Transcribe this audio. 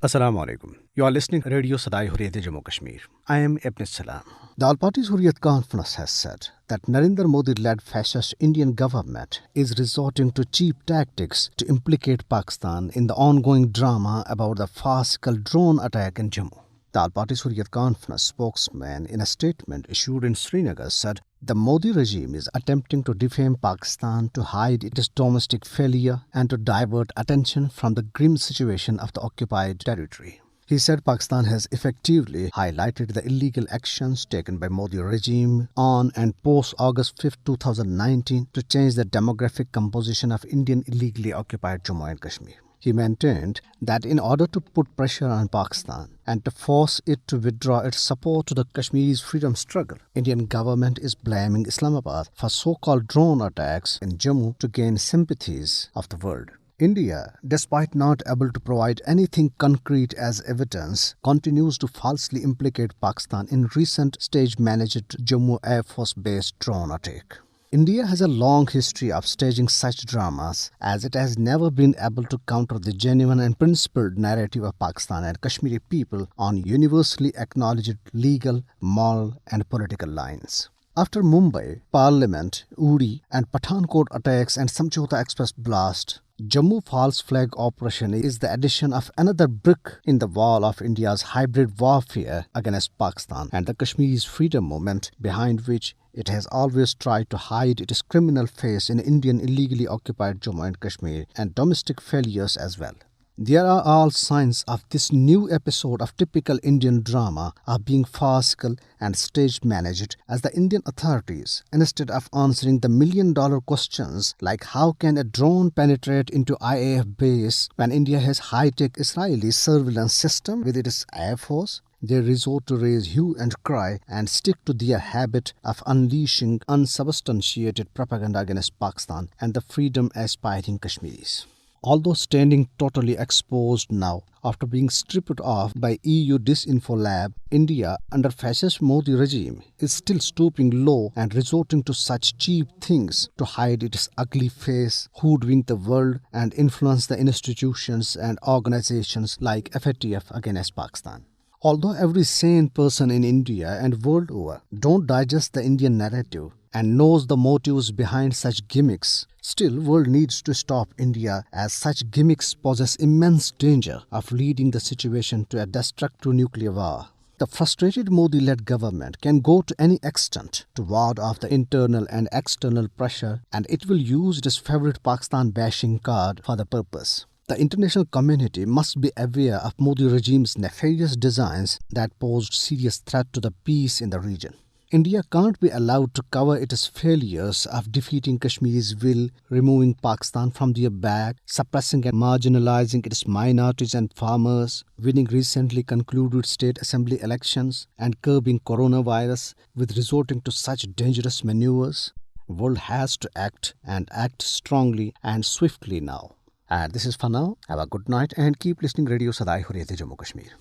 Assalamu alaikum. You are listening to Radio Sadai Hurriyat Jammu Kashmir. I am Ibn Salam. The All Parties Hurriyat Conference has said that Narendra Modi-led fascist Indian government is resorting to cheap tactics to implicate Pakistan in the ongoing drama about the farcical drone attack in Jammu. The All Parties Hurriyat Conference spokesman in a statement issued in Srinagar said the Modi regime is attempting to defame Pakistan to hide its domestic failure and to divert attention from the grim situation of the occupied territory. He said Pakistan has effectively highlighted the illegal actions taken by Modi regime on and post August 5, 2019 to change the demographic composition of Indian illegally occupied Jammu and Kashmir. He maintained that in order to put pressure on Pakistan and to force it to withdraw its support to the Kashmiris' freedom struggle, Indian government is blaming Islamabad for so-called drone attacks in Jammu to gain sympathies of the world. India, despite not able to provide anything concrete as evidence, continues to falsely implicate Pakistan in recent stage-managed Jammu Air Force-based drone attack. India has a long history of staging such dramas, as it has never been able to counter the genuine and principled narrative of Pakistan and Kashmiri people on universally acknowledged legal, moral and political lines. After Mumbai, Parliament, Uri and Pathankot attacks and Samjhauta Express blast, Jammu false flag operation is the addition of another brick in the wall of India's hybrid warfare against Pakistan and the Kashmiri's freedom movement, behind which it has always tried to hide its criminal face in Indian illegally occupied Jammu and Kashmir and domestic failures as well. There are all signs of this new episode of typical Indian drama of being farcical and stage-managed, as the Indian authorities, instead of answering the million-dollar questions like how can a drone penetrate into IAF base when India has high-tech Israeli surveillance system with its Air Force, they resort to raise hue and cry and stick to their habit of unleashing unsubstantiated propaganda against Pakistan and the freedom-aspiring Kashmiris. Although standing totally exposed now after being stripped off by EU Disinfo Lab, India under fascist Modi regime is still stooping low and resorting to such cheap things to hide its ugly face, hoodwink the world and influence the institutions and organizations like FATF against Pakistan. Although every sane person in India and world over don't digest the Indian narrative and knows the motives behind such gimmicks, still world needs to stop India, as such gimmicks possess immense danger of leading the situation to a destructive nuclear war. The frustrated Modi-led government can go to any extent to ward off the internal and external pressure, and it will use its favorite Pakistan bashing card for the purpose. The international community must be aware of Modi regime's nefarious designs that posed serious threat to the peace in the region. India can't be allowed to cover its failures of defeating Kashmir's will, removing Pakistan from their bag, suppressing and marginalizing its minorities and farmers, winning recently concluded state assembly elections, and curbing coronavirus with resorting to such dangerous maneuvers. The world has to act, and act strongly and swiftly now. And this is for now. Have a good night and keep listening Radio Sadai Hurriyat Jammu Kashmir.